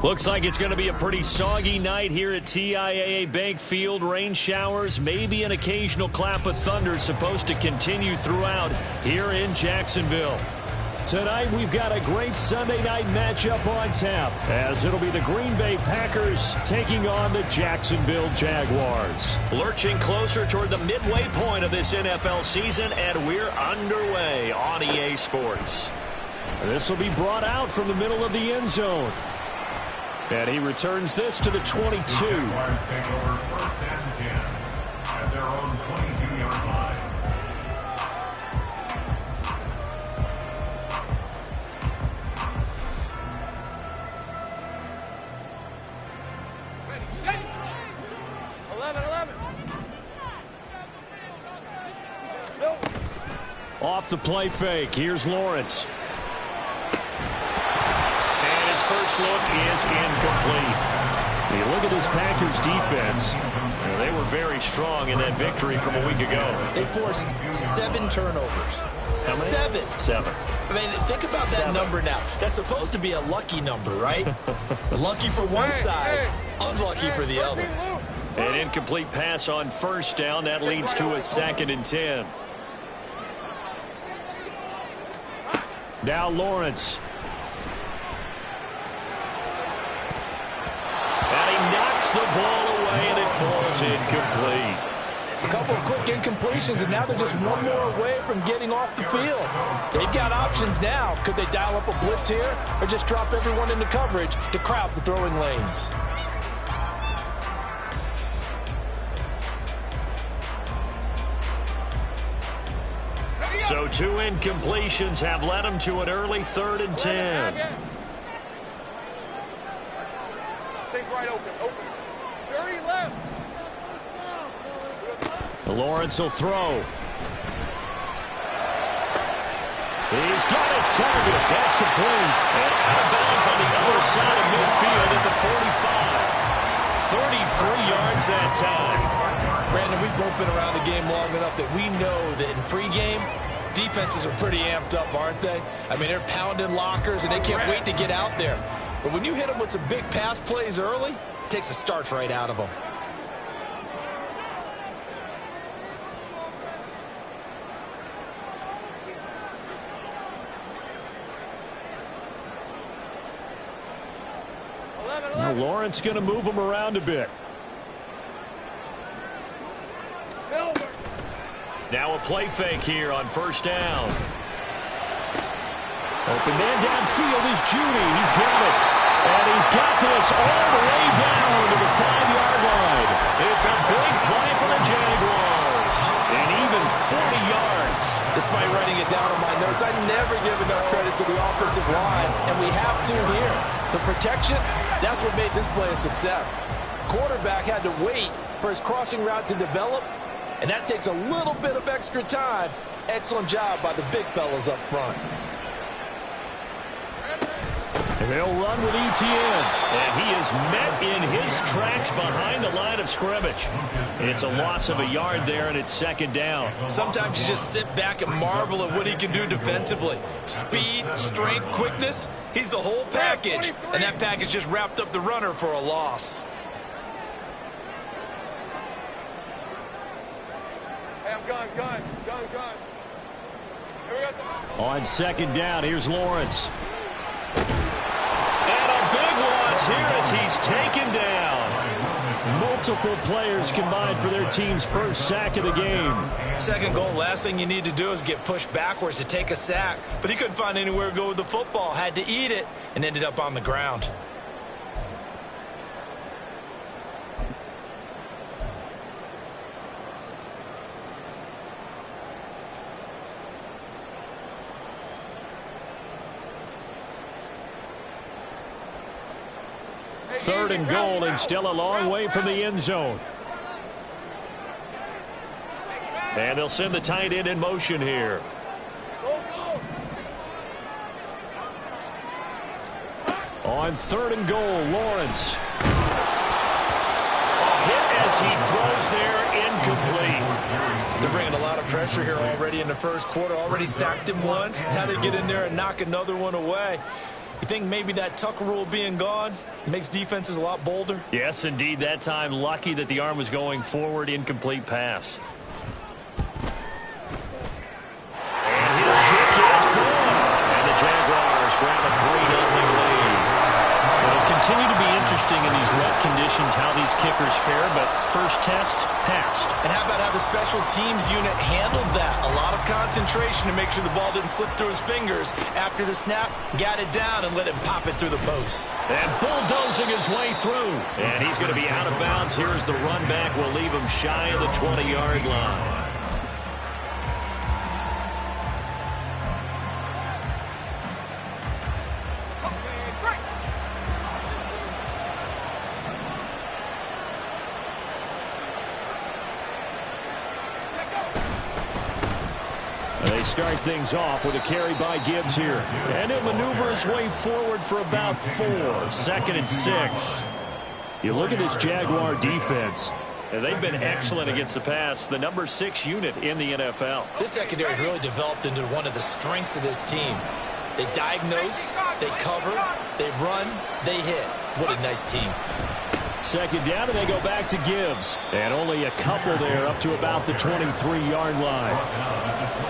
Looks like it's going to be a pretty soggy night here at TIAA Bank Field. Rain showers, maybe an occasional clap of thunder supposed to continue throughout here in Jacksonville. Tonight we've got a great Sunday night matchup on tap, as it'll be the Green Bay Packers taking on the Jacksonville Jaguars. Lurching closer toward the midway point of this NFL season, and we're underway on EA Sports. This will be brought out from the middle of the end zone. And he returns this to the 22. Jaguars take over 1st and 10 at their own 22-yard line. Off the play fake, here's Lawrence. First look is incomplete. You look at this Packers defense. They were very strong in that victory from a week ago. They forced 7 turnovers. How many? 7. I mean, think about that number now. That's supposed to be a lucky number, right? Lucky for one side, unlucky for the other. An incomplete pass on first down. That leads to a 2nd and 10. Now Lawrence. The ball away, and it falls incomplete. A couple of quick incompletions, and now they're just one more away from getting off the field. They've got options now. Could they dial up a blitz here, or just drop everyone into coverage to crowd the throwing lanes? So 2 incompletions have led them to an early 3rd and 10. Right open. Dirty left. Lawrence will throw. He's got his target. That's complete. And out of bounds on the other side of midfield at the 45. 33 yards that time. Brandon, we've both been around the game long enough that we know that in pregame, defenses are pretty amped up, aren't they? I mean, they're pounding lockers, and they can't wait to get out there. But when you hit them with some big pass plays early, it takes the starch right out of them. Now Lawrence going to move him around a bit. Now a play fake here on first down. Open man downfield is Judy. He's got it. And he's got this all the way down to the 5-yard line. It's a big play for the Jaguars. And even 40 yards. Despite writing it down on my notes, I never give enough credit to the offensive line, and we have to here. The protection, that's what made this play a success. Quarterback had to wait for his crossing route to develop, and that takes a little bit of extra time. Excellent job by the big fellas up front. And they'll run with Etienne. And he is met in his tracks behind the line of scrimmage. It's a loss of a yard there, and it's 2nd down. Sometimes you just sit back and marvel at what he can do defensively. Speed, strength, quickness, he's the whole package. And that package just wrapped up the runner for a loss. Hey, I'm gun. Here we go. On 2nd down, here's Lawrence. And a big loss here as he's taken down. Multiple players combined for their team's first sack of the game. Second goal, last thing you need to do is get pushed backwards to take a sack. But he couldn't find anywhere to go with the football, had to eat it, and ended up on the ground. 3rd and goal and still a long way from the end zone. And they'll send the tight end in motion here. On 3rd and goal, Lawrence. A hit as he throws there, incomplete. They're bringing a lot of pressure here already in the first quarter. Already sacked him once. Now they get in there and knock another one away. You think maybe that Tucker rule being gone makes defenses a lot bolder? Yes, indeed. That time, lucky that the arm was going forward. Incomplete pass. And his kick is good. And the Jaguars grab a 3-0 lead. It'll continue to be interesting in these wet conditions how these kickers fare, but first test, passed. And how about how the special teams unit handled that? A lot of concentration to make sure the ball didn't slip through his fingers. After the snap, got it down and let him pop it through the posts. And bulldozing his way through. And he's going to be out of bounds. Here's the run back. We'll leave him shy of the 20-yard line. They start things off with a carry by Gibbs here. And he'll maneuver his way forward for about 4. 2nd and 6. You look at this Jaguar defense. And they've been excellent against the pass. The number 6 unit in the NFL. This secondary has really developed into one of the strengths of this team. They diagnose, they cover, they run, they hit. What a nice team. 2nd down, and they go back to Gibbs. And only a couple there up to about the 23-yard line.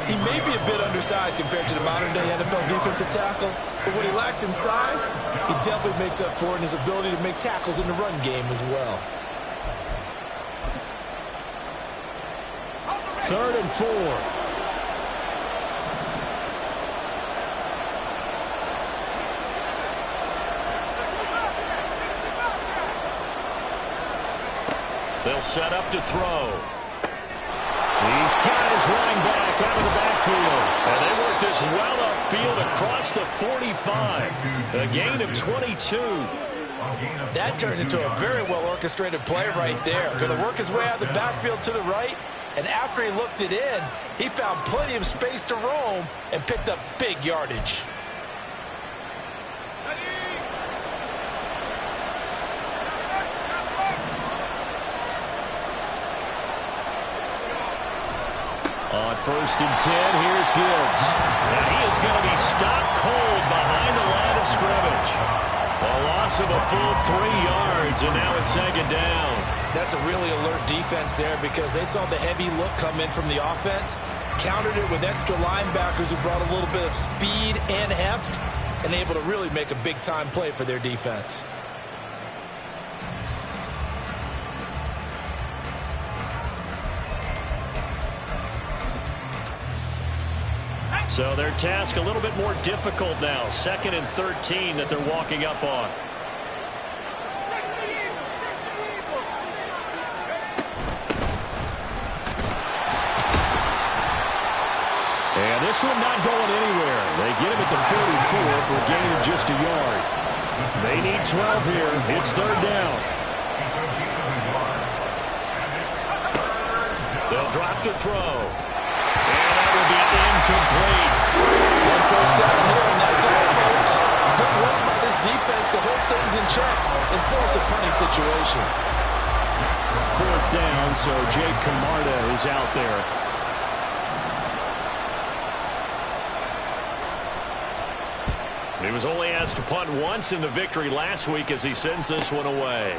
He may be a bit undersized compared to the modern-day NFL defensive tackle, but what he lacks in size, he definitely makes up for it in his ability to make tackles in the run game as well. 3rd and 4. They'll set up to throw. He's got his running back out of the backfield. And they work this well upfield across the 45. A gain of 22. That turned into a very well-orchestrated play right there. Going to work his way out of the backfield to the right. And after he looked it in, he found plenty of space to roam and picked up big yardage. On 1st and 10, here's Gibbs. And he is going to be stopped cold behind the line of scrimmage. A loss of a full 3 yards, and now it's 2nd down. That's a really alert defense there because they saw the heavy look come in from the offense, countered it with extra linebackers who brought a little bit of speed and heft, and able to really make a big-time play for their defense. So their task a little bit more difficult now. 2nd and 13 that they're walking up on. And this one not going anywhere. They get him at the 44 for a gain of just a yard. They need 12 here. It's 3rd down. They'll drop to throw. Be incomplete. One 1st down here, and that's all, folks. Good work by this defense to hold things in check and force a punting situation. 4th down, so Jake Camarda is out there. He was only asked to punt once in the victory last week as he sends this one away.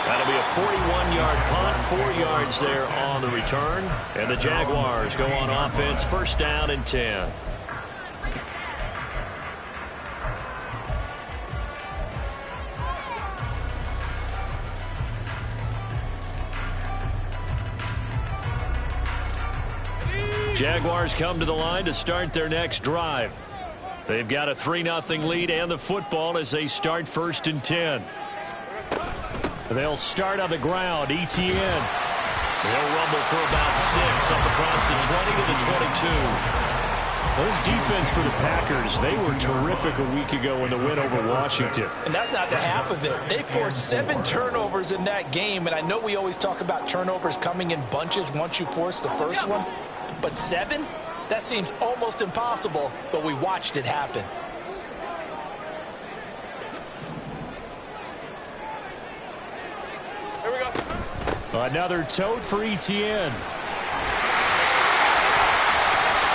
That'll be a 41-yard punt, 4 yards there on the return. And the Jaguars go on offense, 1st down and 10. Jaguars come to the line to start their next drive. They've got a 3-0 lead and the football as they start 1st and 10. They'll start on the ground. Etienne. They'll rumble for about 6 up across the 20 to the 22. This defense for the Packers, they were terrific a week ago in the win over Washington. And that's not the half of it. They forced 7 turnovers in that game, and I know we always talk about turnovers coming in bunches once you force the first one, but 7? That seems almost impossible, but we watched it happen. Here we go. Another tote for Etienne.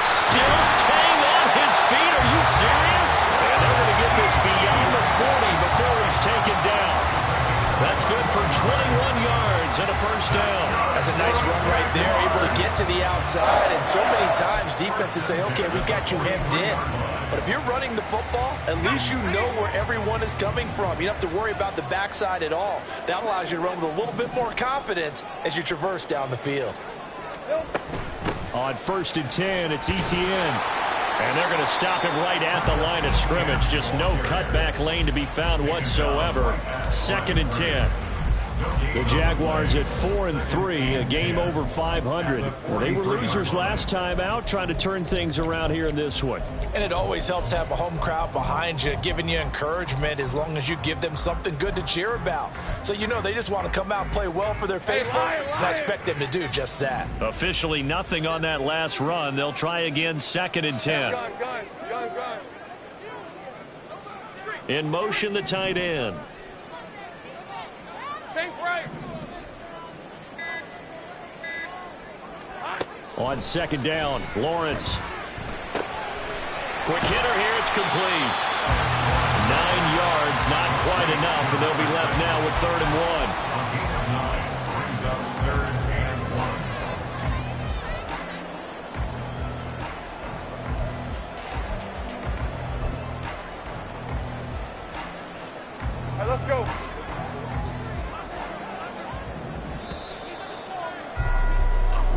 Still staying on his feet. Are you serious? And they're going to get this beyond the 40 before he's taken down. That's good for 21 yards and a first down. That's a nice run right there, able to get to the outside. And so many times defenses say, okay, we got you hemmed in. But if you're running the football, at least you know where everyone is coming from. You don't have to worry about the backside at all. That allows you to run with a little bit more confidence as you traverse down the field. On 1st and 10, it's Etienne. And they're going to stop him right at the line of scrimmage. Just no cutback lane to be found whatsoever. 2nd and 10. The Jaguars at 4-3, a game over 500. Well, they were losers last time out, trying to turn things around here in this one. And it always helps to have a home crowd behind you, giving you encouragement as long as you give them something good to cheer about. So you know they just want to come out and play well for their faithful, and I expect them to do just that. Officially nothing on that last run. They'll try again 2nd and 10. Gun. In motion, the tight end. Think right. On 2nd down, Lawrence. Quick hitter here, it's complete. 9 yards, not quite enough, and they'll be left now with 3rd and 1. Brings up 3rd and 1. All right, let's go.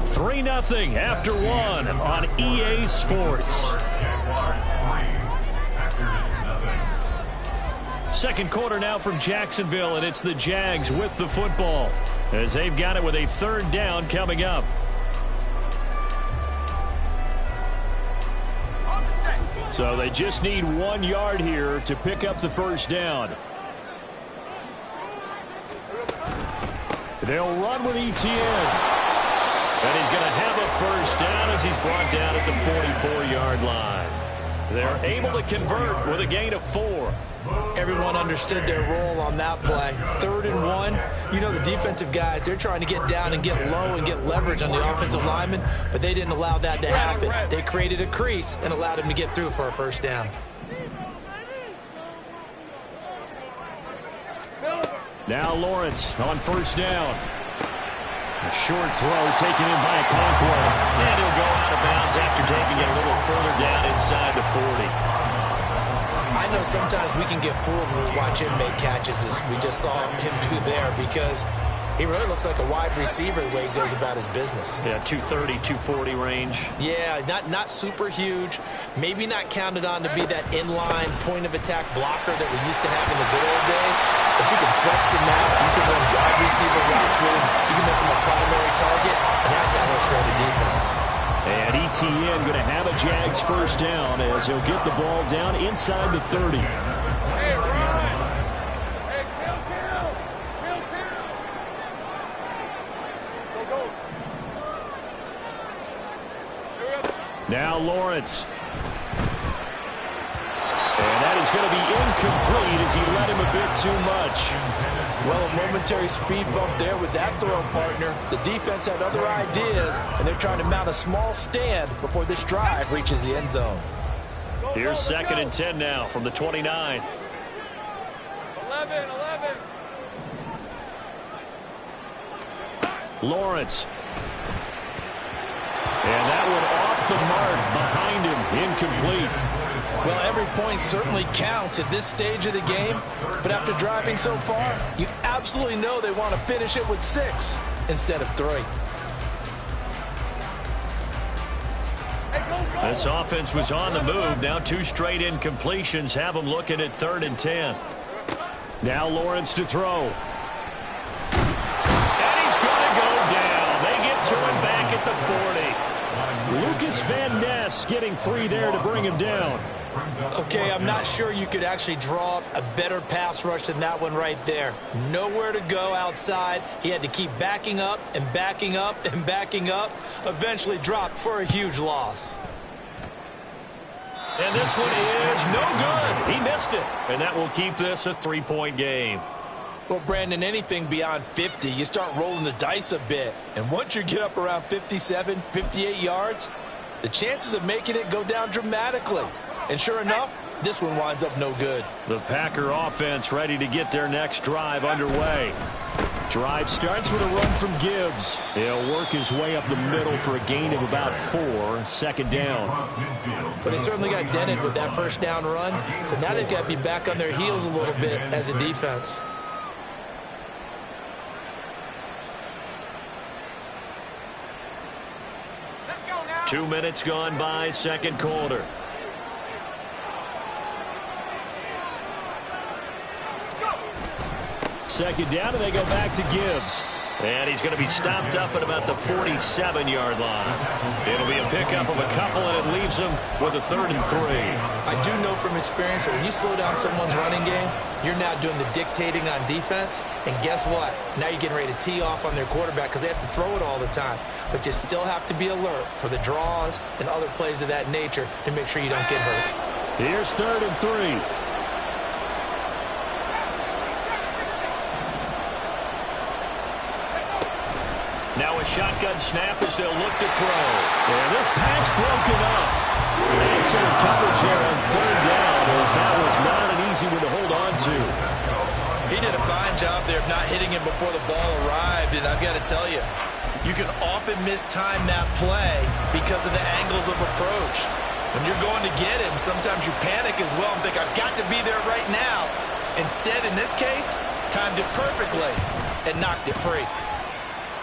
Three 0 after one on EA Sports. Second quarter now from Jacksonville, and it's the Jags with the football as they've got it with a 3rd down coming up. So they just need 1 yard here to pick up the first down. They'll run with Etienne. And he's going to have a first down as he's brought down at the 44-yard line. They're able to convert with a gain of 4. Everyone understood their role on that play. 3rd and 1. You know the defensive guys, they're trying to get down and get low and get leverage on the offensive lineman, but they didn't allow that to happen. They created a crease and allowed him to get through for a first down. Now Lawrence on 1st down. A short throw taken in by Conquo. And he'll go out of bounds after taking it a little further down inside the 40. I know sometimes we can get fooled when we watch him make catches, as we just saw him do there, because he really looks like a wide receiver the way he goes about his business. Yeah, 230, 240 range. Yeah, not super huge. Maybe not counted on to be that inline point-of-attack blocker that we used to have in the good old days. But you can flex him out. You can run wide receiver routes with him. You can make him a primary target, and that's how he'll shred a defense. And Etienne going to have a Jags first down as he'll get the ball down inside the 30. Hey, Ryan. Hey, kill. Go. Here we go. Now Lawrence. And that is going to be incomplete as he led him a bit too much. Well, a momentary speed bump there with that throw, partner. The defense had other ideas, and they're trying to mount a small stand before this drive reaches the end zone. Here's 2nd and 10 now from the 29. 11. Lawrence. And that one off the mark behind him, incomplete. Well, every point certainly counts at this stage of the game, but after driving so far, you absolutely know they want to finish it with 6 instead of 3. This offense was on the move. Now 2 straight incompletions have them looking at 3rd and 10. Now Lawrence to throw. And he's going to go down. They get to him back at the 40. Lucas Van Ness getting 3 there to bring him down. Okay, I'm not sure you could actually draw up a better pass rush than that one right there. Nowhere to go outside. He had to keep backing up and backing up and backing up. Eventually dropped for a huge loss. And this one is no good. He missed it. And that will keep this a 3-point game. Well, Brandon, anything beyond 50, you start rolling the dice a bit. And once you get up around 57, 58 yards, the chances of making it go down dramatically. And sure enough, this one winds up no good. The Packer offense ready to get their next drive underway. Drive starts with a run from Gibbs. He'll work his way up the middle for a gain of about 4. Second down. But they certainly got dented with that first down run. So now they've got to be back on their heels a little bit as a defense. Let's go now. 2 minutes gone by, second quarter. Second down, and they go back to Gibbs. And he's going to be stopped up at about the 47-yard line. It'll be a pickup of a couple, and it leaves him with a 3rd and 3. I do know from experience that when you slow down someone's running game, you're now doing the dictating on defense. And guess what? Now you're getting ready to tee off on their quarterback because they have to throw it all the time. But you still have to be alert for the draws and other plays of that nature to make sure you don't get hurt. Here's 3rd and 3. Now a shotgun snap as they'll look to throw. And this pass broken up. Excellent coverage there on 3rd down, as that was not an easy one to hold on to. He did a fine job there of not hitting him before the ball arrived, and I've got to tell you, you can often mistime that play because of the angles of approach. When you're going to get him, sometimes you panic as well and think, I've got to be there right now. Instead, in this case, timed it perfectly and knocked it free.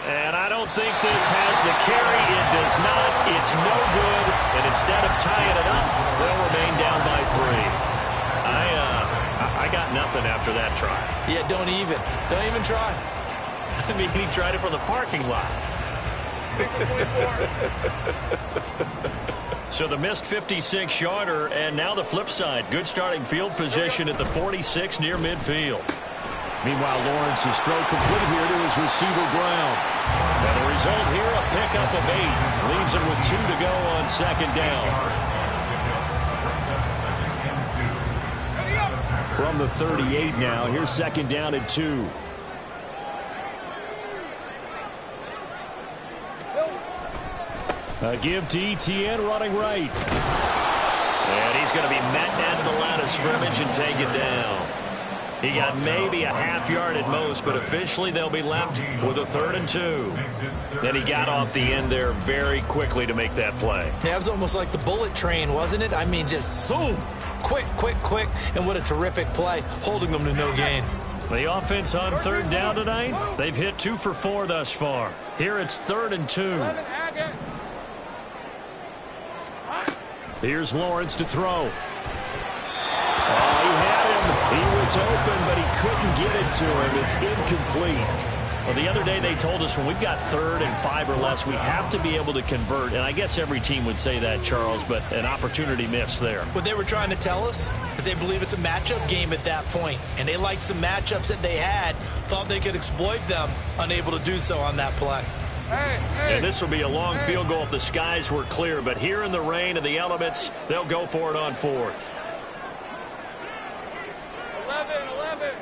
And I don't think this has the carry. It does not. It's no good. And instead of tying it up, they'll remain down by 3. I got nothing after that try. Yeah, don't even try. I mean, he tried it from the parking lot. So the missed 56-yarder, and now the flip side. Good starting field position at the 46 near midfield. Meanwhile, Lawrence's throw complete here to his receiver, Brown. And the result here, a pickup of 8. Leaves him with 2 to go on second down. From the 38 now, here's second down and 2. A give to Etienne running right. And he's going to be met at the line of scrimmage and taken down. He got maybe a half yard at most, but officially they'll be left with a 3rd and 2. And he got off the end there very quickly to make that play. Yeah, it was almost like the bullet train, wasn't it? I mean, just zoom. Quick, and what a terrific play, holding them to no gain. The offense on 3rd down tonight, they've hit 2 for 4 thus far. Here it's 3rd and 2. Here's Lawrence to throw. He had him. He was open, but he couldn't get it to him. It's incomplete. Well, the other day they told us when we've got 3rd and 5 or less, we have to be able to convert. And I guess every team would say that, Charles, but an opportunity missed there. What they were trying to tell us is they believe it's a matchup game at that point. And they liked some matchups that they had, thought they could exploit them, unable to do so on that play. And this will be a long field goal if the skies were clear. But here in the rain and the elements, they'll go for it on 4th. 11.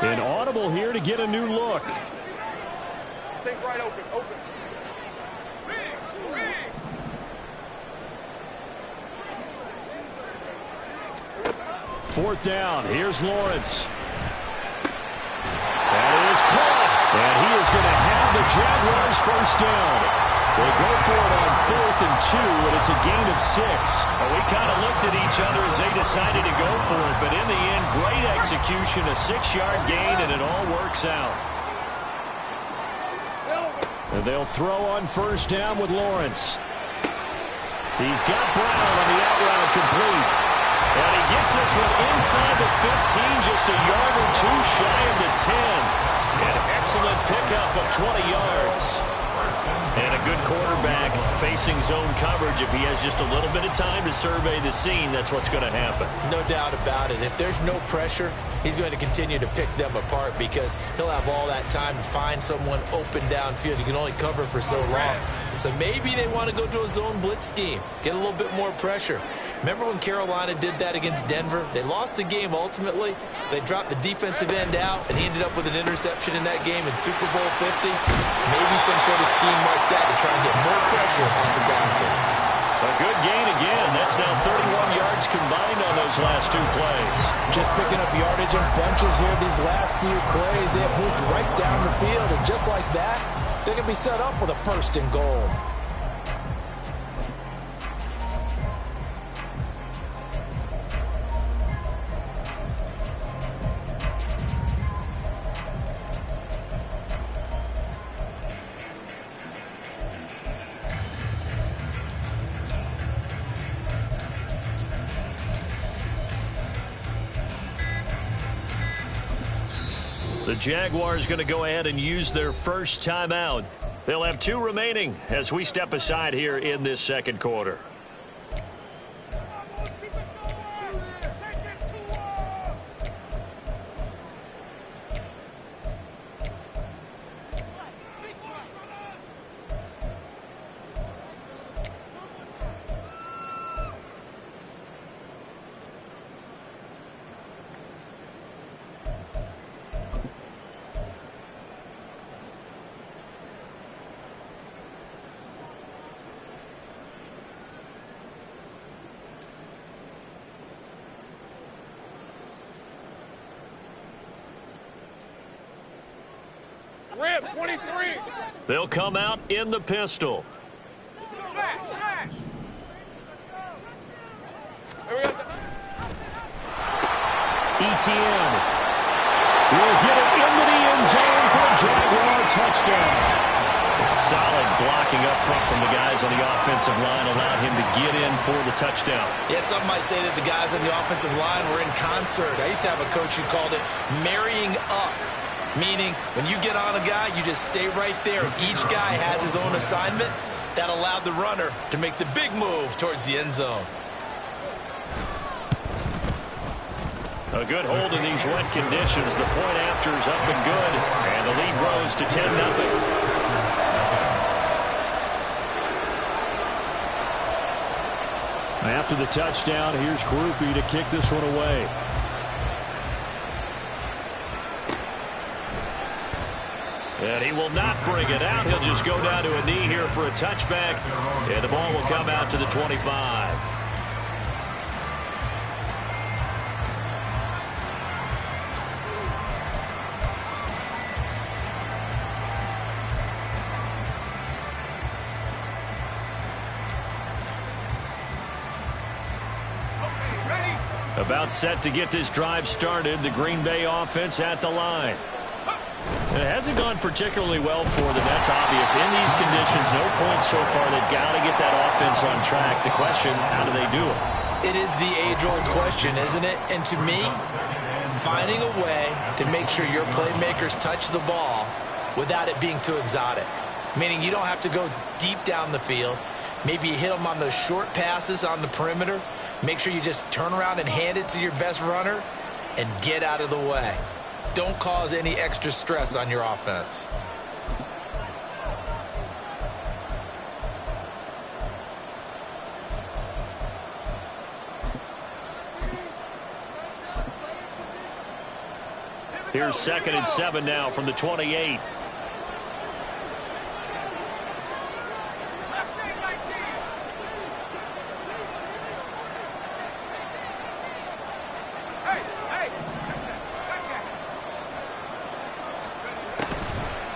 An audible here to get a new look. Take right open. 4th down. Here's Lawrence. That is caught. And he is going to have the Jaguars first down. They go for it on 4th and 2, and it's a gain of 6. Well, we kind of looked at each other as they decided to go for it, but in the end, great execution, a 6-yard gain, and it all works out. And they'll throw on 1st down with Lawrence. He's got Brown on the out route complete. And he gets this one inside the 15, just a yard or two shy of the 10. An excellent pickup of 20 yards. And a good quarterback facing zone coverage. If he has just a little bit of time to survey the scene, that's what's going to happen. No doubt about it. If there's no pressure, he's going to continue to pick them apart because he'll have all that time to find someone open downfield. You can only cover for so long. So maybe they want to go to a zone blitz scheme, get a little bit more pressure. Remember when Carolina did that against Denver? They lost the game ultimately. They dropped the defensive end out, and he ended up with an interception in that game in Super Bowl 50. Maybe some sort of scheme like that to try and get more pressure on the passer. A good gain again. That's now 31 yards combined on those last two plays. Just picking up yardage in bunches here these last few plays. They have moved right down the field, and just like that, they can be set up with a 1st and goal. The Jaguars going to go ahead and use their first timeout. They'll have 2 remaining as we step aside here in this second quarter. Rip, 23. They'll come out in the pistol. Smash, smash. There we go. ETN will get it into the end zone for a Jaguar touchdown. Solid blocking up front from the guys on the offensive line allowed him to get in for the touchdown. Yeah, some might say that the guys on the offensive line were in concert. I used to have a coach who called it marrying up. Meaning, when you get on a guy, you just stay right there. Each guy has his own assignment. That allowed the runner to make the big move towards the end zone. A good hold in these wet conditions. The point after is up and good. And the lead grows to 10-0. After the touchdown, here's Groupie to kick this one away. And he will not bring it out. He'll just go down to a knee here for a touchback. And the ball will come out to the 25. About set to get this drive started. The Green Bay offense at the line. It hasn't gone particularly well for them. That's obvious. In these conditions, no points so far. They've got to get that offense on track. The question, how do they do it? It is the age-old question, isn't it? And to me, finding a way to make sure your playmakers touch the ball without it being too exotic. Meaning you don't have to go deep down the field. Maybe you hit them on those short passes on the perimeter. Make sure you just turn around and hand it to your best runner and get out of the way. Don't cause any extra stress on your offense. Here's 2nd and 7 now from the 28.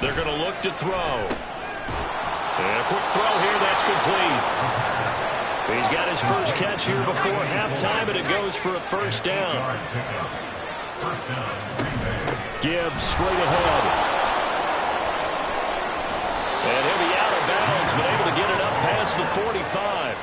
They're going to look to throw. And a quick throw here. That's complete. He's got his first catch here before halftime, and it goes for a first down. Gibbs straight ahead. And he'll be out of bounds, but able to get it up past the 45.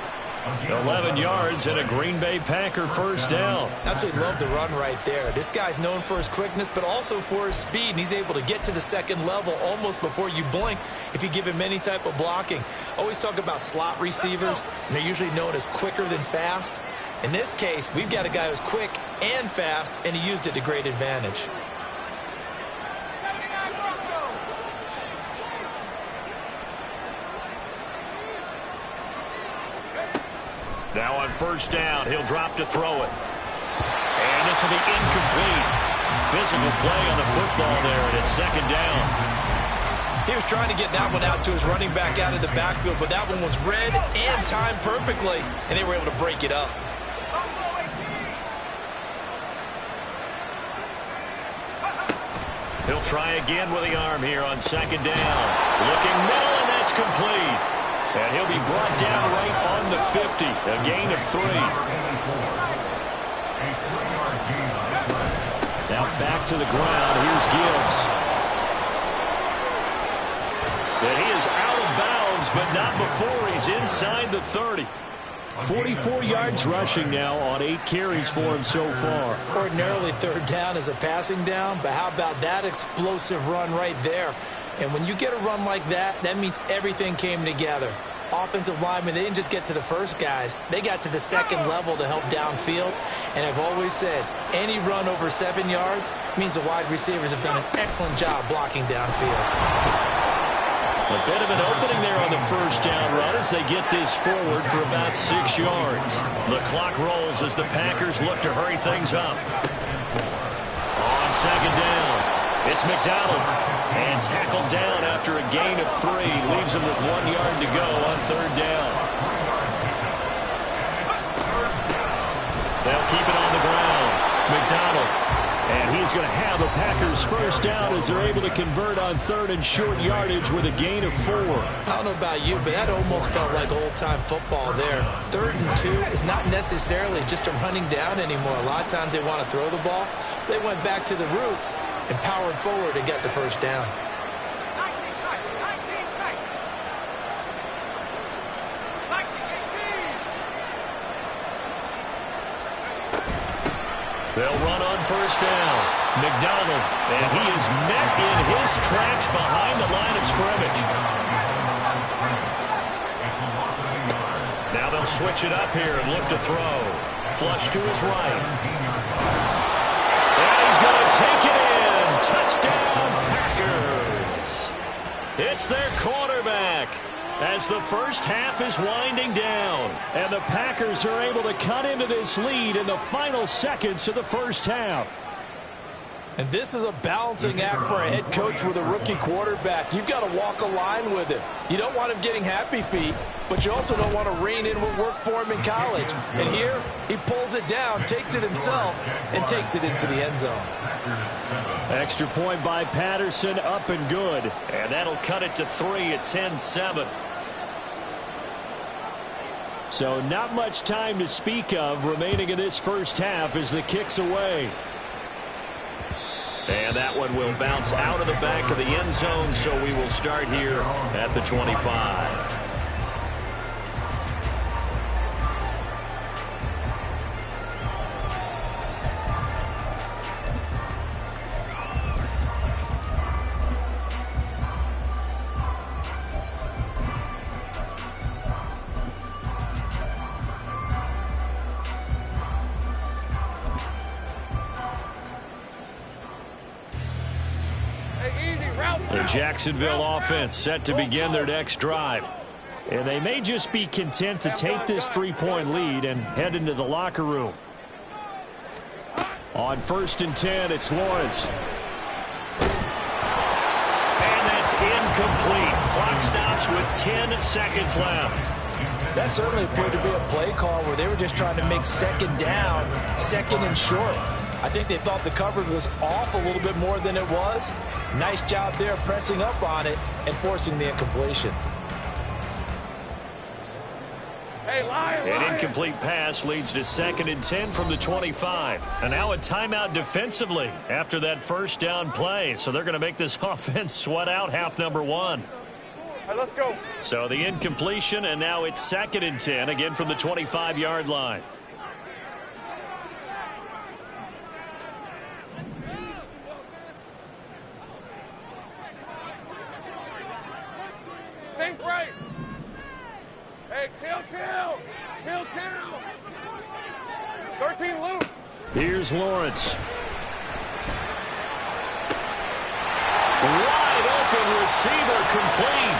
11 yards and a Green Bay Packer first down. Absolutely love the run right there. This guy's known for his quickness, but also for his speed, and he's able to get to the second level almost before you blink if you give him any type of blocking. Always talk about slot receivers, and they're usually known as quicker than fast. In this case, we've got a guy who's quick and fast, and he used it to great advantage. Now on first down, he'll drop to throw it. And this will be incomplete. Physical play on the football there, and it's second down. He was trying to get that one out to his running back out of the backfield, but that one was read and timed perfectly, and they were able to break it up. He'll try again with the arm here on second down. Looking middle, and that's complete. And he'll be brought down right on the 50. A gain of 3. Now back to the ground. Here's Gibbs. And he is out of bounds, but not before he's inside the 30. 44 yards rushing now on 8 carries for him so far. Ordinarily, third down is a passing down, but how about that explosive run right there? And when you get a run like that, that means everything came together. Offensive linemen, they didn't just get to the first guys. They got to the second level to help downfield. And I've always said, any run over 7 yards means the wide receivers have done an excellent job blocking downfield. A bit of an opening there on the first down run as they get this forward for about 6 yards. The clock rolls as the Packers look to hurry things up. On second down, it's McDonald. And tackled down after a gain of 3. Leaves him with 1 yard to go on third down. They'll keep it on the ground. McDonald. And he's going to have a Packers first down as they're able to convert on third and short yardage with a gain of 4. I don't know about you, but that almost felt like old-time football there. 3rd and 2 is not necessarily just a running down anymore. A lot of times they want to throw the ball. They went back to the roots and powered forward and got the first down. They'll run on first down. McDonald, and he is met in his tracks behind the line of scrimmage. Now they'll switch it up here and look to throw. Flush to his right. And he's going to take it in. Touchdown, Packers. It's their quarterback. As the first half is winding down, and the Packers are able to cut into this lead in the final seconds of the first half. And this is a balancing act for a head coach with a rookie quarterback. You've got to walk a line with him. You don't want him getting happy feet, but you also don't want to rein in what worked for him in college. And here, he pulls it down, takes it himself, and takes it into the end zone. Extra point by Patterson, up and good. And that'll cut it to 3 at 10-7. So not much time to speak of remaining in this first half as the kick's away. And that one will bounce out of the back of the end zone, so we will start here at the 25. The Jacksonville offense set to begin their next drive. And they may just be content to take this 3-point lead and head into the locker room. On 1st and 10, it's Lawrence. And that's incomplete. Clock stops with 10 seconds left. That certainly appeared to be a play call where they were just trying to make second down, second and short. I think they thought the coverage was off a little bit more than it was. Nice job there pressing up on it and forcing the incompletion. An incomplete pass leads to 2nd and 10 from the 25. And now a timeout defensively after that first down play. So they're going to make this offense sweat out half number 1. right, let's go. So the incompletion, and now it's 2nd and 10, again from the 25-yard line. Think right. Hey, kill. 13 loose. Here's Lawrence. Wide open receiver, complete.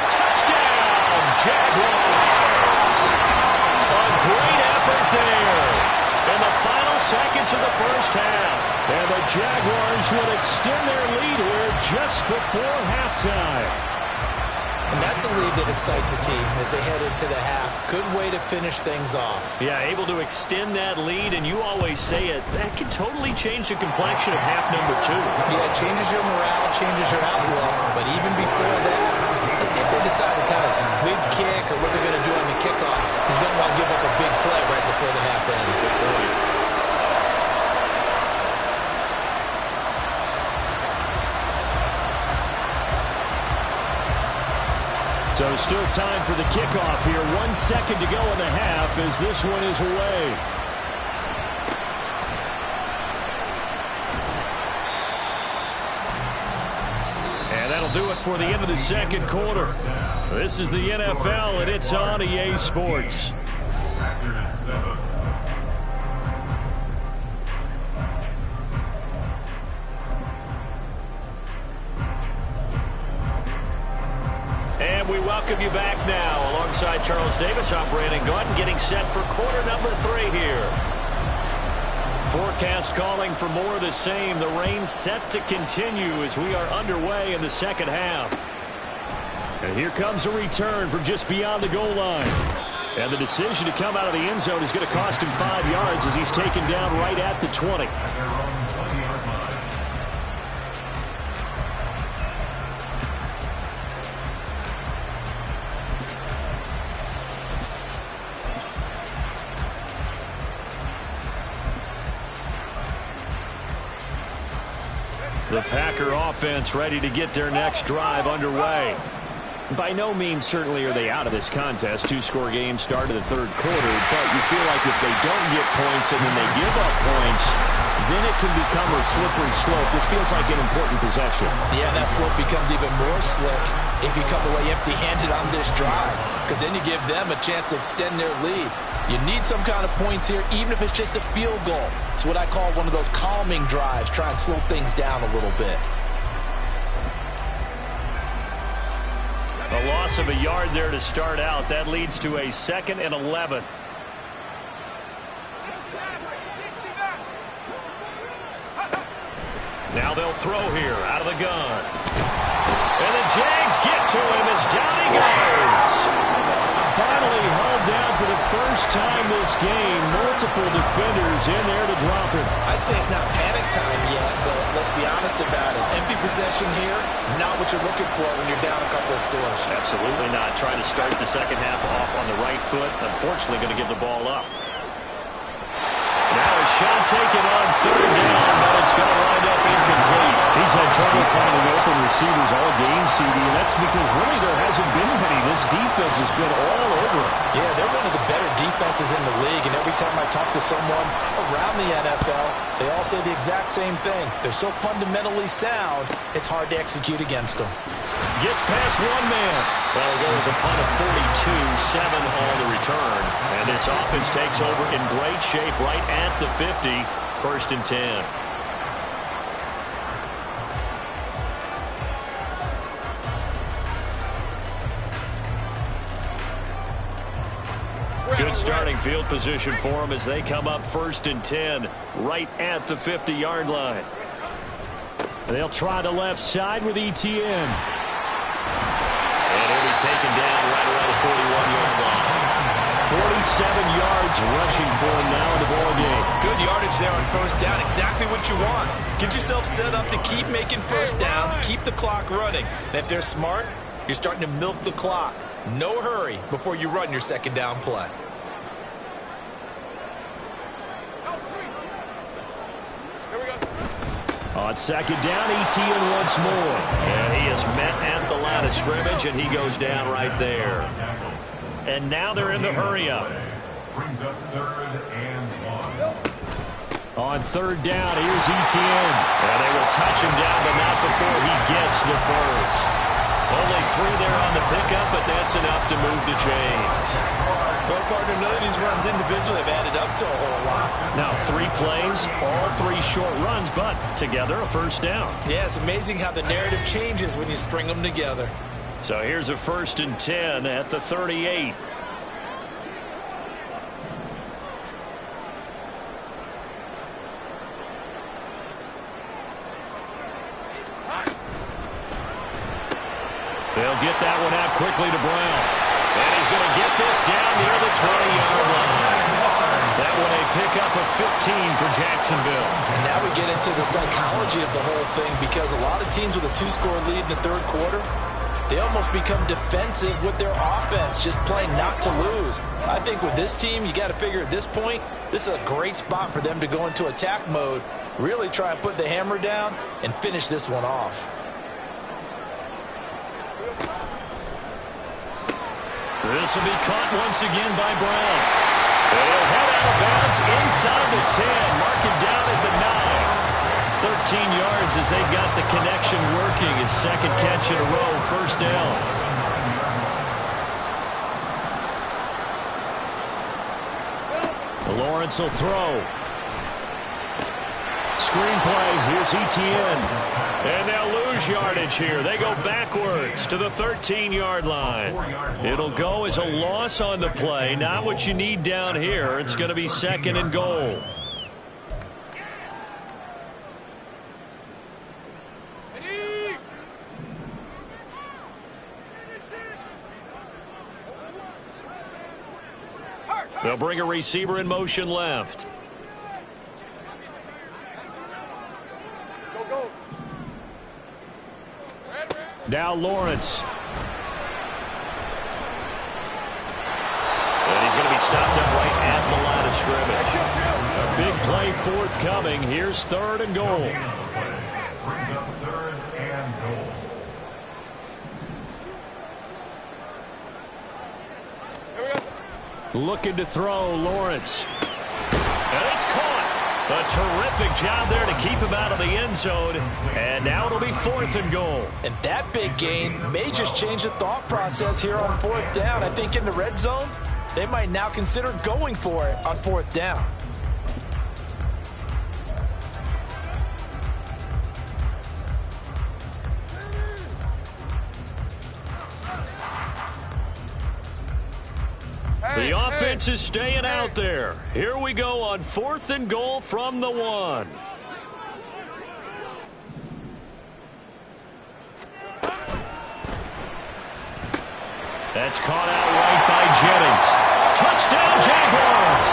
Touchdown, Jaguars. A great effort there in the final seconds of the first half. And the Jaguars will extend their lead here just before halftime. And that's a lead that excites a team as they head into the half. Good way to finish things off. Yeah, able to extend that lead, and you always say it, that can totally change the complexion of half number 2. Yeah, it changes your morale, changes your outlook. But even before that, let's see if they decide to kind of squib kick or what they're going to do on the kickoff, because you don't want to give up a big play right before the half ends. Good point. So still time for the kickoff here. 1 second to go in the half as this one is away. And that'll do it for the end of the second quarter. This is the NFL, and it's on EA Sports. And we welcome you back now. Alongside Charles Davis, I'm Brandon Gaudin, getting set for quarter number 3 here. Forecast calling for more of the same. The rain set to continue as we are underway in the second half. And here comes a return from just beyond the goal line. And the decision to come out of the end zone is going to cost him 5 yards as he's taken down right at the 20. The Packer offense ready to get their next drive underway. By no means certainly are they out of this contest. 2-score game start of the third quarter, but you feel like if they don't get points and then they give up points, then it can become a slippery slope. This feels like an important possession. Yeah, that slope becomes even more slick if you come away empty-handed on this drive, because then you give them a chance to extend their lead. You need some kind of points here, even if it's just a field goal. It's what I call one of those calming drives. Try and slow things down a little bit. A loss of a yard there to start out. That leads to a 2nd and 11. Now they'll throw here out of the gun. And the Jags get to him as down he goes. Finally hauled down for the first time this game. Multiple defenders in there to drop him. I'd say it's not panic time yet, but let's be honest about it. Empty possession here, not what you're looking for when you're down a couple of scores. Absolutely not. Trying to start the second half off on the right foot. Unfortunately, going to give the ball up. Now a shot taken on 3rd down, but it's going to wind up incomplete. He's had trouble finding open receivers all game, CD, and that's because really there hasn't been many. This defense has been all over him. Yeah, they're one of the better defenses in the league, and every time I talk to someone around the NFL, they all say the exact same thing. They're so fundamentally sound, it's hard to execute against them. Gets past one man. Well, it goes a punt of 42, 7 on the return. And this offense takes over in great shape right at the 50, 1st and 10. Good starting field position for them as they come up 1st and 10, right at the 50-yard line. They'll try the left side with ETN. And he'll be taken down right around the 41-yard line. 47 yards rushing for him now in the ball game. Good yardage there on 1st down. Exactly what you want. Get yourself set up to keep making 1st downs, keep the clock running. And if they're smart, you're starting to milk the clock. No hurry before you run your 2nd down play. On second down, Etienne once more. And he is met at the line of scrimmage, and he goes down right there. And now they're in the hurry-up. Brings up 3rd and 1. On third down, here's Etienne. And they will touch him down, but not before he gets the first. Only 3 there on the pickup, but that's enough to move the chains. Well, partner, none of these runs individually have added up to a whole lot. Now 3 plays, all 3 short runs, but together a first down. Yeah, it's amazing how the narrative changes when you string them together. So here's a 1st and 10 at the 38. They'll get that one out quickly to Brown. And he's going to get this down near the 20-yard line. That one a pickup of 15 for Jacksonville. And now we get into the psychology of the whole thing, because a lot of teams with a 2-score lead in the 3rd quarter, they almost become defensive with their offense, just playing not to lose. I think with this team, you got to figure at this point, this is a great spot for them to go into attack mode, really try and put the hammer down and finish this one off. This will be caught once again by Brown. They'll head out of bounds inside the 10, mark it down at the 9. 13 yards as they've got the connection working. His 2nd catch in a row, first down. Lawrence will throw. Screenplay, here's Etienne. And they'll lose yardage here. They go backwards to the 13-yard line. It'll go as a loss on the play. Not what you need down here. It's going to be 2nd and goal. They'll bring a receiver in motion left. Now Lawrence. And he's going to be stopped up right at the line of scrimmage. A big play forthcoming. Here's 3rd and goal. Brings up 3rd and goal. Looking to throw, Lawrence. And it's caught. A terrific job there to keep him out of the end zone. And now it'll be 4th and goal. And that big gain may just change the thought process here on 4th down. I think in the red zone, they might now consider going for it on 4th down. The offense is staying out there. Here we go on 4th and goal from the 1. That's caught out right by Jennings. Touchdown, Jaguars!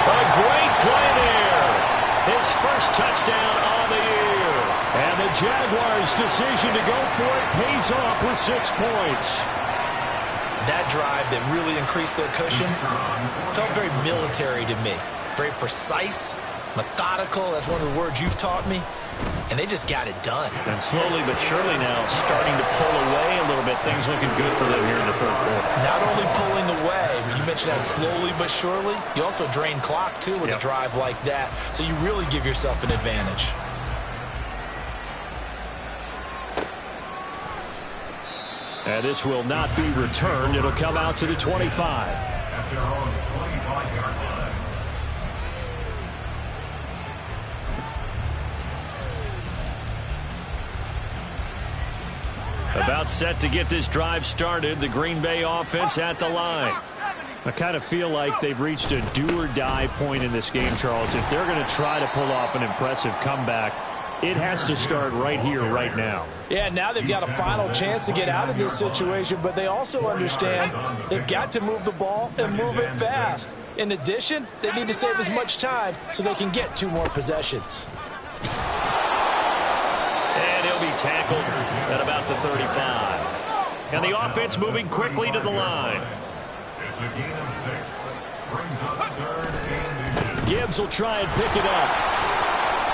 A great play there. His first touchdown on the year. And the Jaguars' decision to go for it pays off with 6 points. That drive that really increased their cushion felt very military to me. Very precise, methodical. That's one of the words you've taught me. And they just got it done. And slowly but surely now starting to pull away a little bit. Things looking good for them here in the 3rd quarter. Not only pulling away, but you mentioned that slowly but surely. You also drain clock, too, with a drive like that. So you really give yourself an advantage. And this will not be returned. It'll come out to the 25. At their own 25-yard line. About set to get this drive started. The Green Bay offense at the line. I kind of feel like they've reached a do-or-die point in this game, Charles. If they're going to try to pull off an impressive comeback, it has to start right here, right now. Yeah, now they've got a final chance to get out of this situation, but they also understand they've got to move the ball and move it fast. In addition, they need to save as much time so they can get 2 more possessions. And he'll be tackled at about the 35. And the offense moving quickly to the line. It's a gain of 6. Brings up 3rd and 2. Gibbs will try and pick it up.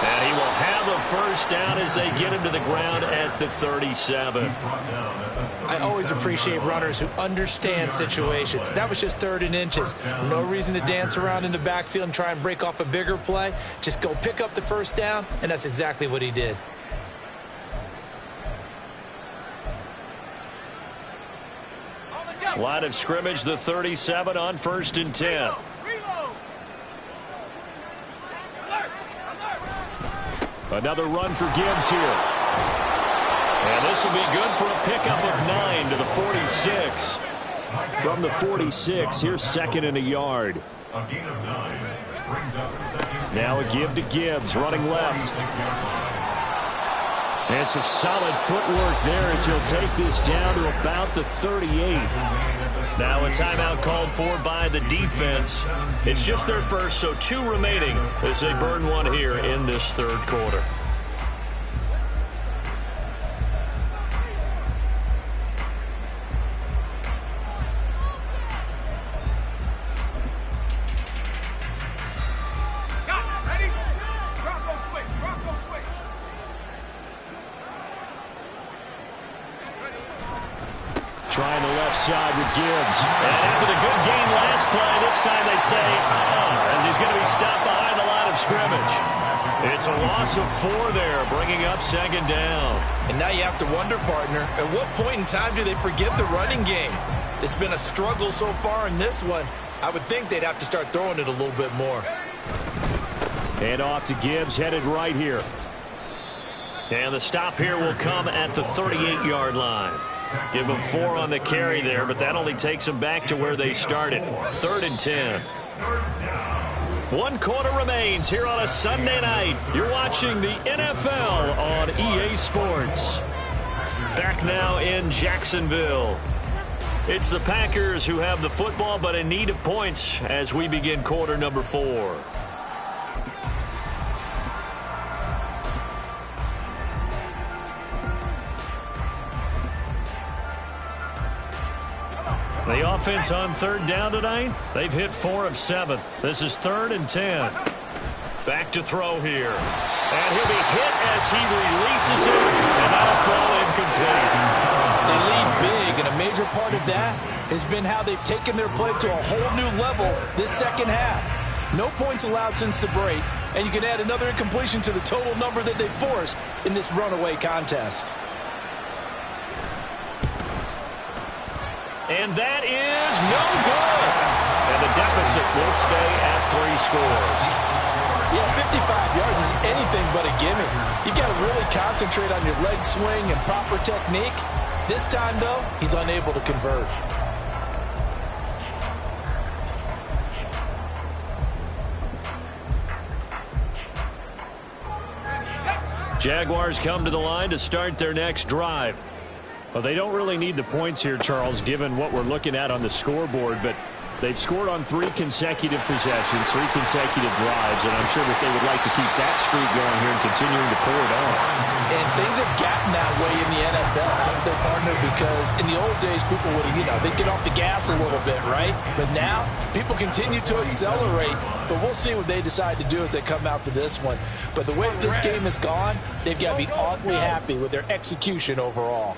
And he will have a first down as they get him to the ground at the 37. I always appreciate runners who understand situations. That was just 3rd and inches. No reason to dance around in the backfield and try and break off a bigger play. Just go pick up the first down, and that's exactly what he did. Line of scrimmage, the 37 on 1st and 10. Another run for Gibbs here. And this will be good for a pickup of 9 to the 46. From the 46, here's 2nd and a yard. A gain of 9 brings up 2nd. Now a give to Gibbs, running left. And some solid footwork there as he'll take this down to about the 38. Now a timeout called for by the defense. It's just their first, so 2 remaining as they burn one here in this 3rd quarter. Trying the left side with Gibbs. And after the good game last play, this time they say, as he's going to be stopped behind the line of scrimmage. It's a loss of 4 there, bringing up 2nd down. And now you have to wonder, partner, at what point in time do they forget the running game? It's been a struggle so far in this one. I would think they'd have to start throwing it a little bit more. And off to Gibbs, headed right here. And the stop here will come at the 38-yard line. Give them 4 on the carry there, but that only takes them back to where they started. 3rd and 10. 1 quarter remains here on a Sunday night. You're watching the NFL on EA Sports. Back now in Jacksonville. It's the Packers who have the football, but in need of points as we begin quarter number 4. The offense on 3rd down tonight, they've hit 4 of 7. This is 3rd and 10. Back to throw here. And he'll be hit as he releases it, and that'll fall incomplete. They lead big, and a major part of that has been how they've taken their play to a whole new level this 2nd half. No points allowed since the break, and you can add another incompletion to the total number that they've forced in this runaway contest. And that is no good. And the deficit will stay at 3 scores. Yeah, 55 yards is anything but a gimme. You got to really concentrate on your leg swing and proper technique. This time, though, he's unable to convert. Jaguars come to the line to start their next drive. Well, they don't really need the points here, Charles, given what we're looking at on the scoreboard, but they've scored on 3 consecutive possessions, 3 consecutive drives, and I'm sure that they would like to keep that streak going here and continuing to pour it on. And things have gotten that way in the NFL, haven't they, partner? Because in the old days, people would, they'd get off the gas a little bit, right? But now, people continue to accelerate, but we'll see what they decide to do as they come out for this one. But the way this game has gone, they've got to be awfully happy with their execution overall.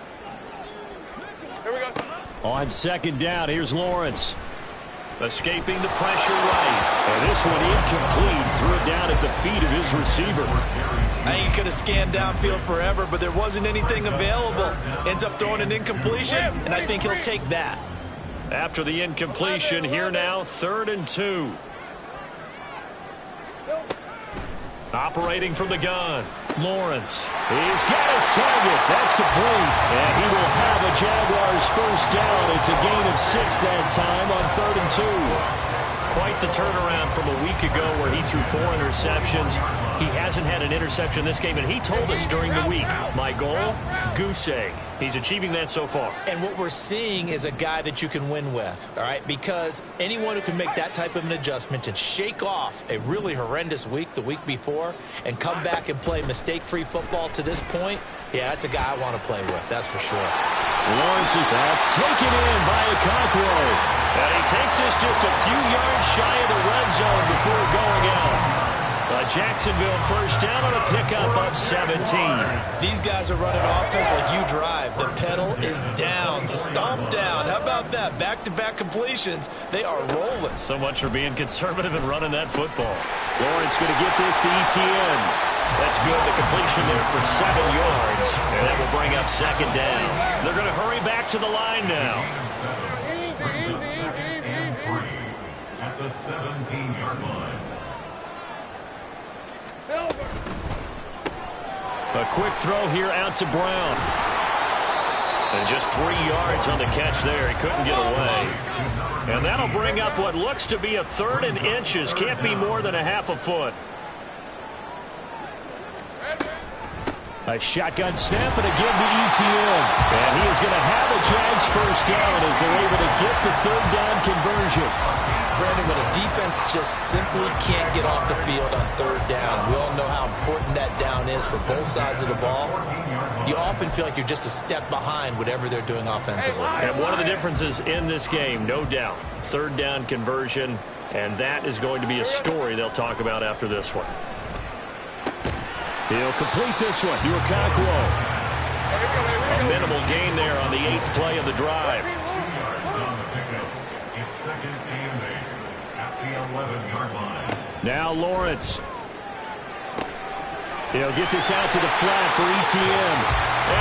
Here we go. On 2nd down, here's Lawrence. Escaping the pressure right. And this one incomplete. Threw it down at the feet of his receiver. I think he could have scanned downfield forever, but there wasn't anything available. Ends up throwing an incompletion, and I think he'll take that. After the incompletion, here now, 3rd and 2. Operating from the gun, Lawrence. He's got his target. That's complete. And he will have a Jaguars first down. It's a gain of 6 that time on 3rd and 2. Quite the turnaround from a week ago where he threw 4 interceptions. He hasn't had an interception this game, and he told us during the week, my goal, goose egg. He's achieving that so far. And what we're seeing is a guy that you can win with, all right? Because anyone who can make that type of an adjustment and shake off a really horrendous week the week before and come back and play mistake-free football to this point, yeah, that's a guy I want to play with, that's for sure. Lawrence is that's taken in by Okonkwo. And he takes this just a few yards shy of the red zone before going out. A A Jacksonville first down on a pickup of 17. These guys are running offense like you drive. The pedal is down, stomp down. How about that? Back-to-back completions. They are rolling. So much for being conservative and running that football. Lawrence going to get this to Etienne. That's good. The completion there for 7 yards. And that will bring up second down. They're going to hurry back to the line now. Brings up second and 3 at the 17-yard line. A quick throw here out to Brown. And just 3 yards on the catch there. He couldn't get away. And that'll bring up what looks to be a 3rd and inches. Can't be more than a half a foot. A shotgun snap and again to Etienne. And he is going to have a Jags first down as they're able to get the 3rd down conversion. Brandon, when a defense just simply can't get off the field on 3rd down, we all know how important that down is for both sides of the ball. You often feel like you're just a step behind whatever they're doing offensively. And one of the differences in this game, no doubt, 3rd down conversion, and that is going to be a story they'll talk about after this one. He'll complete this one to Okonkwo. A minimal gain there on the 8th play of the drive. It's second and 8 at the 11-yard line. Now Lawrence. He'll get this out to the flat for Etienne.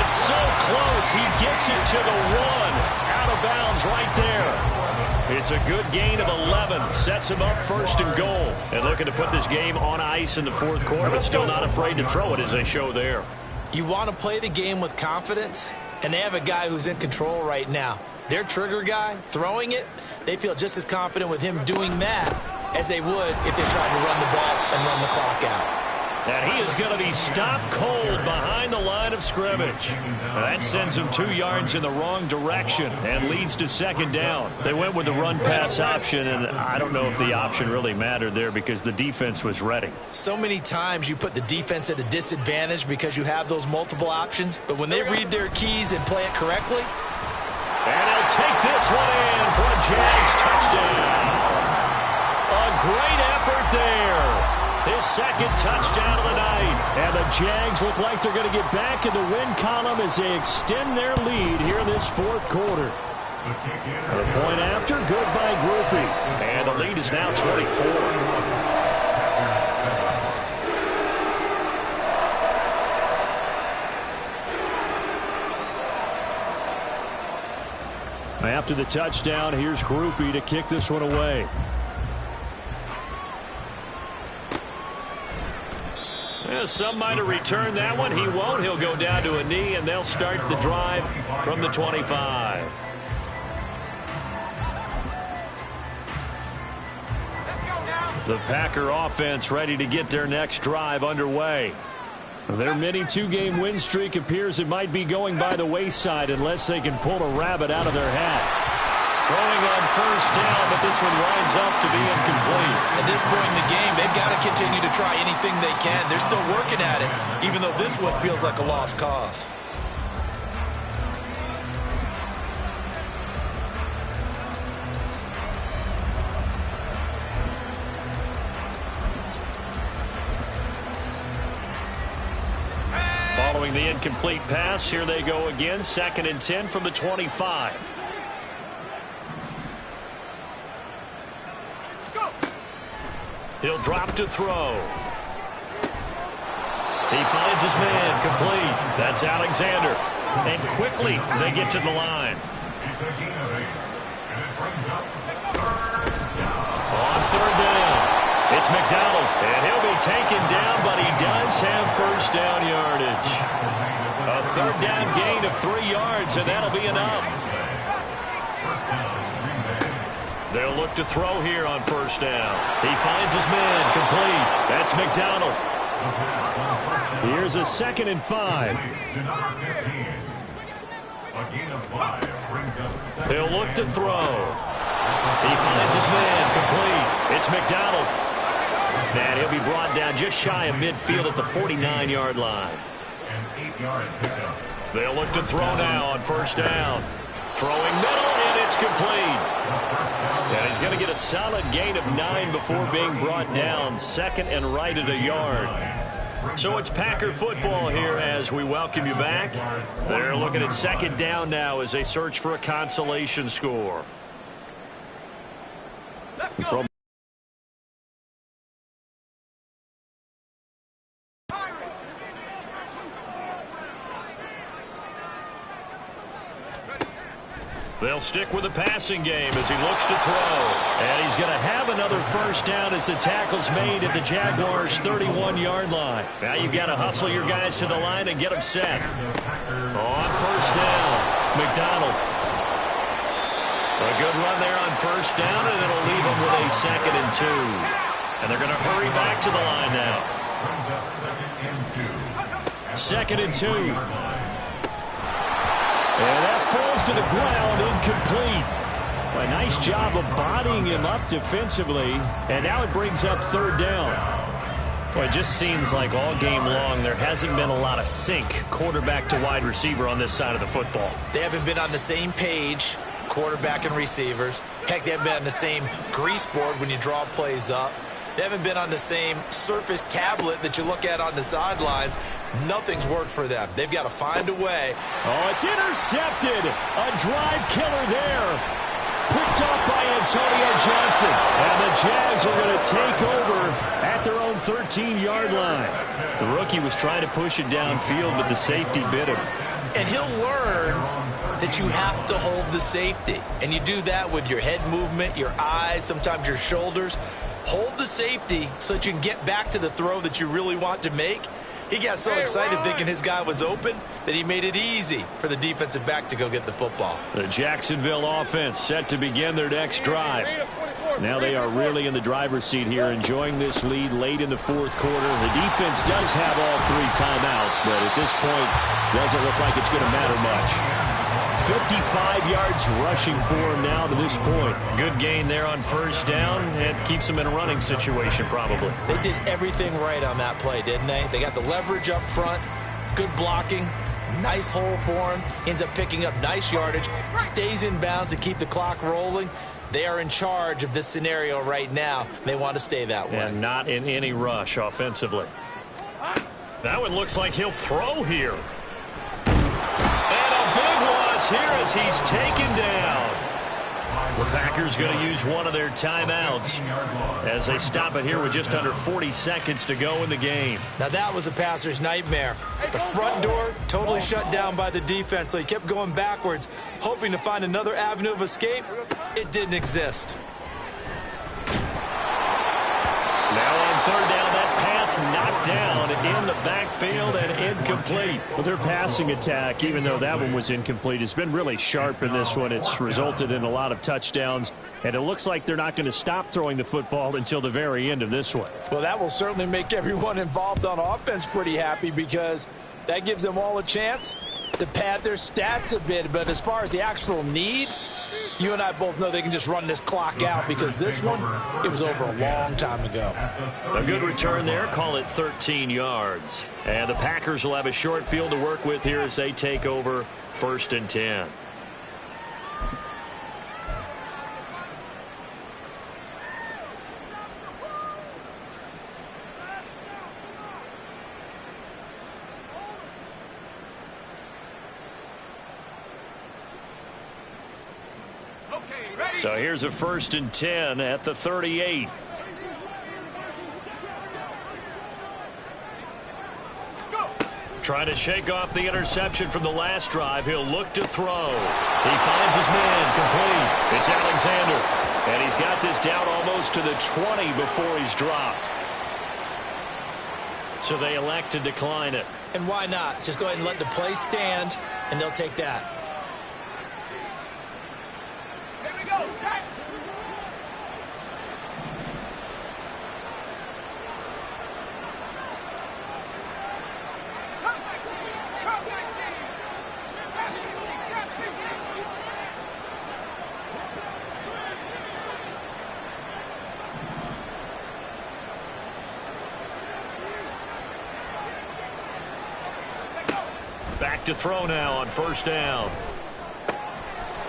It's so close. He gets it to the 1. Out of bounds right there. It's a good gain of 11. Sets him up 1st and goal. And looking to put this game on ice in the 4th quarter, but still not afraid to throw it as they show there. You want to play the game with confidence, and they have a guy who's in control right now. Their trigger guy, throwing it, they feel just as confident with him doing that as they would if they tried to run the ball and run the clock out. And he is going to be stopped cold behind the line of scrimmage. That sends him 2 yards in the wrong direction and leads to second down. They went with the run-pass option, and I don't know if the option really mattered there because the defense was ready. So many times you put the defense at a disadvantage because you have those multiple options, but when they read their keys and play it correctly. And he'll take this one in for a Jags touchdown. A great effort there. His 2nd touchdown of the night. And the Jags look like they're going to get back in the win column as they extend their lead here in this 4th quarter. The point after, good by Groupie. And the lead is now 24. After the touchdown, here's Groupie to kick this one away. Some might have returned that one. He won't. He'll go down to a knee, and they'll start the drive from the 25. The Packer offense ready to get their next drive underway. Their mini 2-game win streak appears it might be going by the wayside unless they can pull a rabbit out of their hat. Throwing on first down, but this one winds up to be incomplete. At this point in the game, they've got to continue to try anything they can. They're still working at it, even though this one feels like a lost cause. Following the incomplete pass, here they go again. 2nd and 10 from the 25. He'll drop to throw. He finds his man, complete. That's Alexander. And quickly they get to the line. On 3rd down, it's McDonald. And he'll be taken down, but he does have first down yardage. A 3rd down gain of 3 yards, and that'll be enough. They'll look to throw here on first down. He finds his man, complete. That's McDonald. Here's a 2nd and 5. They'll look to throw. He finds his man, complete. It's McDonald. And he'll be brought down just shy of midfield at the 49-yard line. They'll look to throw now on first down. Throwing middle, and it's complete. And he's going to get a solid gain of 9 before being brought down. Second and right at a yard. So it's Packer football here as we welcome you back. They're looking at second down now as they search for a consolation score. From they'll stick with the passing game as he looks to throw. And he's going to have another first down as the tackle's made at the Jaguars' 31-yard line. Now you've got to hustle your guys to the line and get them set. On first down, McDonald. A good run there on first down, and it'll leave them with a 2nd and 2. And they're going to hurry back to the line now. 2nd and 2. And that falls to the ground, incomplete. A nice job of bodying him up defensively, and now it brings up 3rd down. Well, it just seems like all game long there hasn't been a lot of sync quarterback to wide receiver on this side of the football. They haven't been on the same page, quarterback and receivers. Heck, they haven't been on the same grease board when you draw plays up. They haven't been on the same Surface tablet that you look at on the sidelines. Nothing's worked for them. They've got to find a way. Oh, it's intercepted. A drive killer there. Picked off by Antonio Johnson. And the Jags are going to take over at their own 13-yard line. The rookie was trying to push it downfield, but the safety bit him. And he'll learn that you have to hold the safety. And you do that with your head movement, your eyes, sometimes your shoulders. Hold the safety so that you can get back to the throw that you really want to make. He got so excited thinking his guy was open that he made it easy for the defensive back to go get the football. The Jacksonville offense set to begin their next drive. Now they are really in the driver's seat here, enjoying this lead late in the 4th quarter. The defense does have all 3 timeouts, but at this point, doesn't look like it's going to matter much. 55 yards rushing for him now to this point. Good gain there on first down, and keeps them in a running situation probably. They did everything right on that play, didn't they? They got the leverage up front, good blocking, nice hole for him, ends up picking up nice yardage, stays in bounds to keep the clock rolling. They are in charge of this scenario right now. They want to stay that way. And not in any rush offensively. That one looks like he'll throw here. Here as he's taken down. The Packers going to use one of their timeouts as they stop it here with just under 40 seconds to go in the game. Now that was a passer's nightmare. The front door totally shut down by the defense, so he kept going backwards, hoping to find another avenue of escape. It didn't exist. Now on 3rd down, that pass knocked down in the backfield and incomplete. Well, their passing attack, even though that one was incomplete, has been really sharp in this one. It's resulted in a lot of touchdowns, and it looks like they're not going to stop throwing the football until the very end of this one. Well, that will certainly make everyone involved on offense pretty happy, because that gives them all a chance to pad their stats a bit. But as far as the actual need, you and I both know they can just run this clock out, because this one, it was over a long time ago. A good return there. Call it 13 yards. And the Packers will have a short field to work with here as they take over 1st and 10. So here's a 1st and 10 at the 38. Trying to shake off the interception from the last drive. He'll look to throw. He finds his man complete. It's Alexander. And he's got this down almost to the 20 before he's dropped. So they elect to decline it. And why not? Just go ahead and let the play stand, and they'll take that. Back to throw now on 1st down.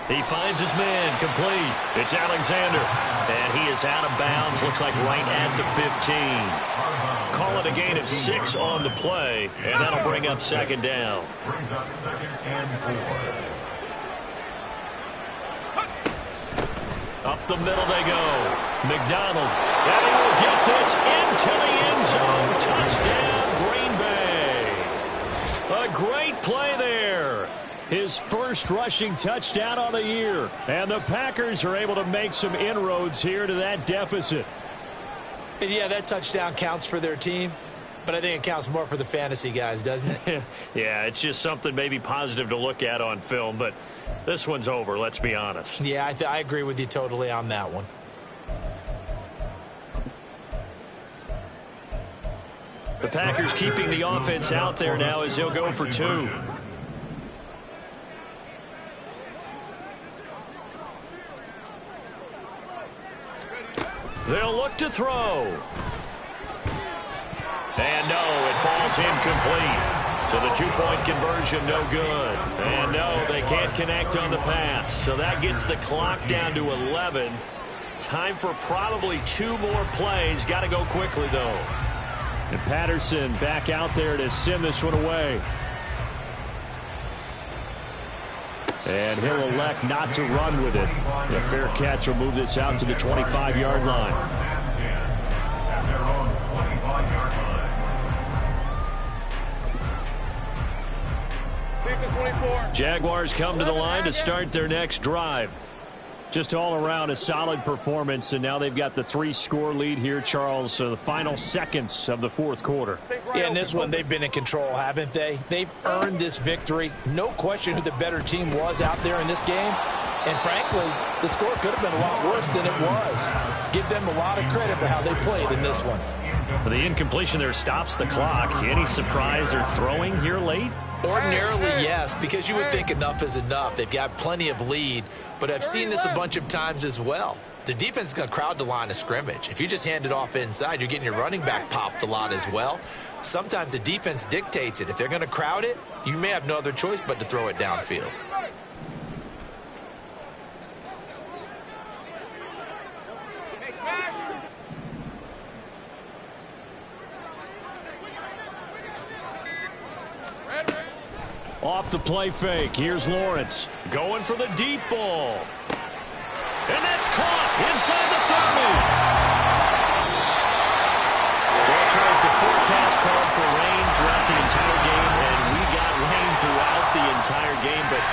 He finds his man, complete. It's Alexander, and he is out of bounds, looks like right at the 15. Call it a gain of 6 on the play, and that'll bring up second down. Brings up 2nd and 4. Up the middle they go. McDonald, and he will get this into the end zone. Touchdown, Green Bay. A great play there. His first rushing touchdown on the year. And the Packers are able to make some inroads here to that deficit. And yeah, that touchdown counts for their team, but I think it counts more for the fantasy guys, doesn't it? Yeah, it's just something maybe positive to look at on film, but this one's over, let's be honest. Yeah, I agree with you totally on that one. The Packers keeping the offense out there now as he'll go for 2. They'll look to throw. And no, it falls incomplete. So the 2-point conversion no good. And no, they can't connect on the pass. So that gets the clock down to 11. Time for probably 2 more plays. Got to go quickly, though. And Patterson back out there to send this one away. And he'll elect not to run with it. The fair catch will move this out to the 25-yard line. At their own 25-yard line. 24. Jaguars come to the line to start their next drive. Just all around a solid performance, and now they've got the 3-score lead here, Charles, so the final seconds of the 4th quarter. Yeah, in this one, they've been in control, haven't they? They've earned this victory. No question who the better team was out there in this game. And frankly, the score could have been a lot worse than it was. Give them a lot of credit for how they played in this one. Well, the incompletion there stops the clock. Any surprise they're throwing here late? Ordinarily, yes, because you would think enough is enough. They've got plenty of lead, but I've seen this a bunch of times as well. The defense is going to crowd the line of scrimmage. If you just hand it off inside, you're getting your running back popped a lot as well. Sometimes the defense dictates it. If they're going to crowd it, you may have no other choice but to throw it downfield. Off the play fake, here's Lawrence. Going for the deep ball. And that's caught inside the 30. Well, Charles, the forecast called for rain throughout the entire game, and we got rain throughout the entire game. But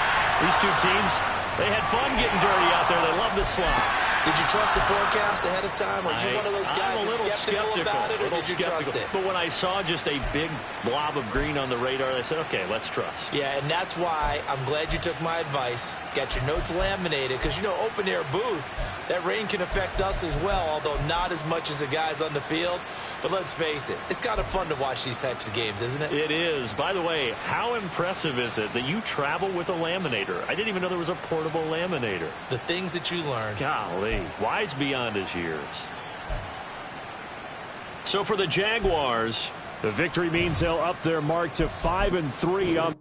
these two teams, they had fun getting dirty out there. They love the slop. Did you trust the forecast ahead of time? Are you one of those guys who's skeptical about it, or did you trust it? But when I saw just a big blob of green on the radar, I said, okay, let's trust. Yeah, and that's why I'm glad you took my advice. Got your notes laminated, because, you know, open-air booth, that rain can affect us as well, although not as much as the guys on the field. But let's face it, it's kind of fun to watch these types of games, isn't it? It is. By the way, how impressive is it that you travel with a laminator? I didn't even know there was a portable laminator. The things that you learn. Golly, wise beyond his years. So for the Jaguars, the victory means they'll up their mark to 5-3 on